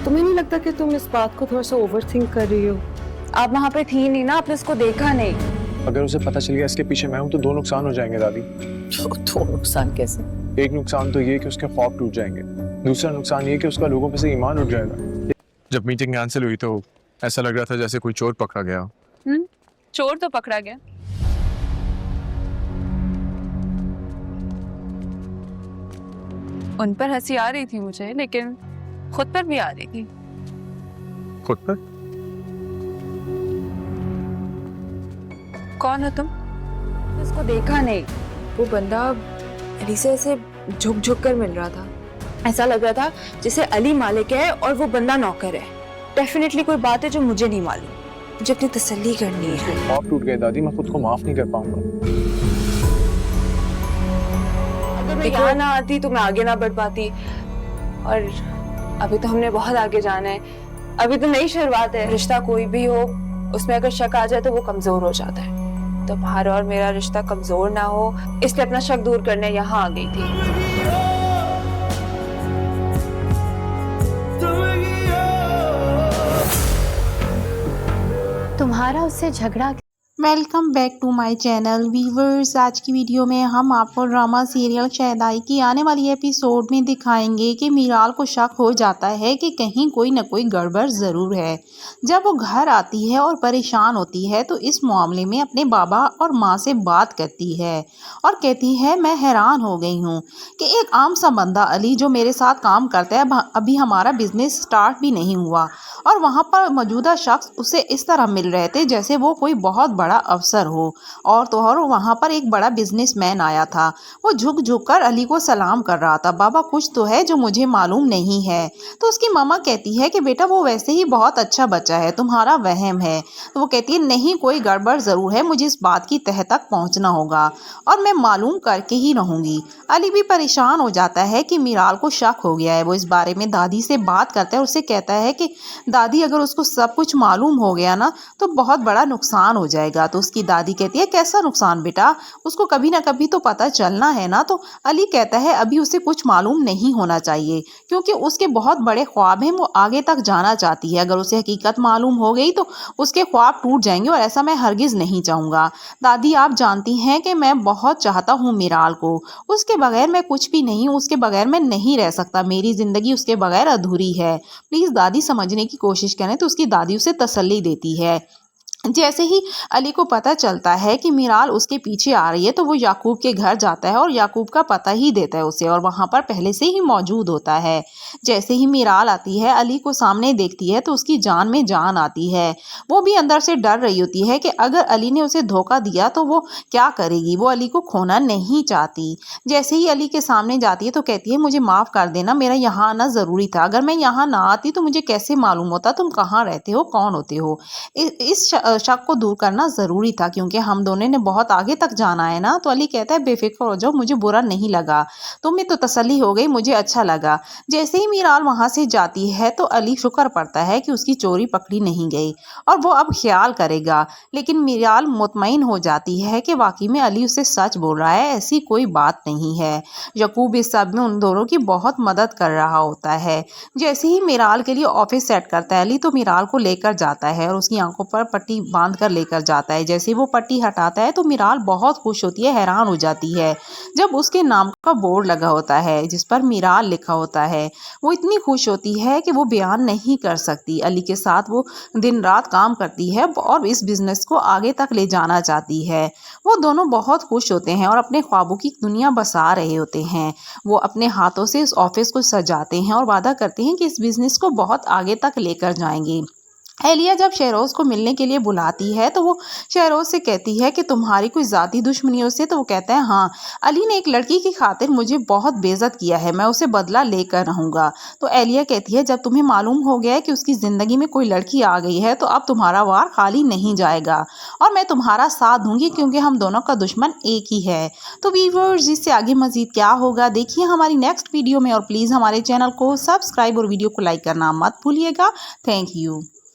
तुम्हें नहीं लगता कि तुम इस बात को थोड़ा सा ओवर थिंक कर रही हो? आप वहाँ पे थी नहीं ना, आपने इसको देखा नहीं। अगर उसे पता चल गया इसके पीछे मैं हूँ तो 2 नुकसान हो जाएंगे दादी। तो नुकसान कैसे? एक नुकसान तो ये कि उसके ख्वाब टूट जाएंगे, दूसरा नुकसान ये कि उसका लोगों पे से ईमान उठ जाएगा। जब मीटिंग कैंसिल हुई तो ऐसा लग रहा था जैसे कोई चोर पकड़ा गया। चोर तो पकड़ा गया। उन पर हंसी आ रही थी मुझे, लेकिन खुद पर भी आ रही थी। खुद पर? कौन हो तुम? इसको देखा नहीं। वो बंदा अली से ऐसे झुक झुक कर मिल रहा था। ऐसा लग रहा था जैसे अली मालिक है और वो बंदा नौकर है। डेफिनेटली कोई बात है जो मुझे नहीं मालूम। मुझे अपनी तसल्ली करनी है। ख्वाब टूट गए दादी, मैं खुद को माफ नहीं कर पाऊंगा। अगर मैं यहाँ ना आती तो मैं आगे ना बढ़ पाती, और अभी तो हमने बहुत आगे जाना है। अभी तो नई शुरुआत है। रिश्ता कोई भी हो, उसमें अगर शक आ जाए तो वो कमजोर हो जाता है। तुम्हारा और मेरा रिश्ता कमजोर ना हो, इसलिए अपना शक दूर करने यहाँ आ गई थी। तुम्हारा उससे झगड़ा। Welcome back to my channel viewers. आज की वीडियो में हम आपको ड्रामा सीरियल शहदाई की आने वाली एपिसोड में दिखाएंगे कि मीराल को शक हो जाता है कि कहीं कोई न कोई गड़बड़ ज़रूर है। जब वो घर आती है और परेशान होती है तो इस मामले में अपने बाबा और माँ से बात करती है और कहती है, मैं हैरान हो गई हूँ कि एक आम सा बंदा अली जो मेरे साथ काम करता है, अभी हमारा बिजनेस स्टार्ट भी नहीं हुआ और वहाँ पर मौजूदा शख्स उसे इस तरह मिल रहे थे जैसे वो कोई बहुत बड़ा अफसर हो। और तो और वहाँ पर एक बड़ा बिजनेसमैन आया था। वो झुक झुक कर अली को सलाम कर रहा था। बाबा कुछ तो है जो मुझे मालूम नहीं है। तो उसकी मामा कहती है कि बेटा वो वैसे ही बहुत अच्छा बच्चा है, तुम्हारा वहम है। तो वो कहती है नहीं, कोई गड़बड़ ज़रूर है, मुझे इस बात की तह तक पहुँचना होगा और मैं मालूम करके ही रहूँगी। अली भी परेशान हो जाता है कि मीराल को शक हो गया है। वो इस बारे में दादी से बात करता है, उससे कहता है कि दादी अगर उसको सब कुछ मालूम हो गया ना तो बहुत बड़ा नुकसान हो जाएगा। तो उसकी दादी कहती है, कैसा नुकसान बेटा, उसको कभी ना कभी तो पता चलना है ना। तो अली कहता है अभी उसे कुछ मालूम नहीं होना चाहिए क्योंकि उसके बहुत बड़े ख्वाब हैं, वो आगे तक जाना चाहती है। अगर उसे हकीकत मालूम हो गई तो उसके ख्वाब टूट जाएंगे और ऐसा मैं हरगिज नहीं चाहूँगा। दादी आप जानती हैं कि मैं बहुत चाहता हूँ मीराल को, उसके बगैर मैं कुछ भी नहीं हूँ, उसके बगैर मैं नहीं रह सकता, मेरी ज़िंदगी उसके बगैर अधूरी है। प्लीज़ दादी समझने की कोशिश करें। तो उसकी दादी उसे तसल्ली देती है। जैसे ही अली को पता चलता है कि मीराल उसके पीछे आ रही है तो वो याकूब के घर जाता है और याकूब का पता ही देता है उसे, और वहाँ पर पहले से ही मौजूद होता है। जैसे ही मीराल आती है, अली को सामने देखती है तो उसकी जान में जान आती है। वो भी अंदर से डर रही होती है कि अगर अली ने उसे धोखा दिया तो वो क्या करेगी। वो अली को खोना नहीं चाहती। जैसे ही अली के सामने जाती है तो कहती है, मुझे माफ़ कर देना, मेरा यहाँ आना ज़रूरी था। अगर मैं यहाँ ना आती तो मुझे कैसे मालूम होता तुम कहाँ रहते हो, कौन होते हो। इस शक को दूर करना ज़रूरी था क्योंकि हम दोनों ने बहुत आगे तक जाना है ना। तो अली कहता है, बेफिक्र हो जाओ, मुझे बुरा नहीं लगा, तुम्हें तो तसल्ली हो गई, मुझे अच्छा लगा। जैसे ही मीराल वहाँ से जाती है तो अली शुक्र पड़ता है कि उसकी चोरी पकड़ी नहीं गई और वो अब ख्याल करेगा। लेकिन मीराल मुतमईन हो जाती है कि वाकई में अली उसे सच बोल रहा है, ऐसी कोई बात नहीं है। याकूब इस सब में उन दोनों की बहुत मदद कर रहा होता है। जैसे ही मीराल के लिए ऑफिस सेट करता है अली तो मीराल को लेकर जाता है और उसकी आंखों पर पट्टी बांध कर लेकर जाता है। जैसे ही वो पट्टी हटाता है तो मीराल बहुत खुश होती है, हैरान हो जाती है जब उसके नाम का बोर्ड लगा होता है जिस पर मीराल लिखा होता है। वो इतनी खुश होती है कि वो बयान नहीं कर सकती। अली के साथ वो दिन रात काम करती है और इस बिजनेस को आगे तक ले जाना चाहती है। वो दोनों बहुत खुश होते हैं और अपने ख्वाबों की दुनिया बसा रहे होते हैं। वो अपने हाथों से इस ऑफिस को सजाते हैं और वादा करते हैं कि इस बिजनेस को बहुत आगे तक लेकर जाएंगे। एलिया जब शहरोज़ को मिलने के लिए बुलाती है तो वो शहरोज़ से कहती है कि तुम्हारी कोई ज़ाती दुश्मनी है उससे। तो वो कहता है, हाँ, अली ने एक लड़की की खातिर मुझे बहुत बेइज्जत किया है, मैं उसे बदला लेकर रहूँगा। तो एलिया कहती है, जब तुम्हें मालूम हो गया है कि उसकी ज़िंदगी में कोई लड़की आ गई है तो अब तुम्हारा वार खाली नहीं जाएगा और मैं तुम्हारा साथ दूंगी क्योंकि हम दोनों का दुश्मन एक ही है। तो व्यूअर्स, इससे आगे मज़ीद क्या होगा देखिए हमारी नेक्स्ट वीडियो में, और प्लीज़ हमारे चैनल को सब्सक्राइब और वीडियो को लाइक करना मत भूलिएगा। Thank you.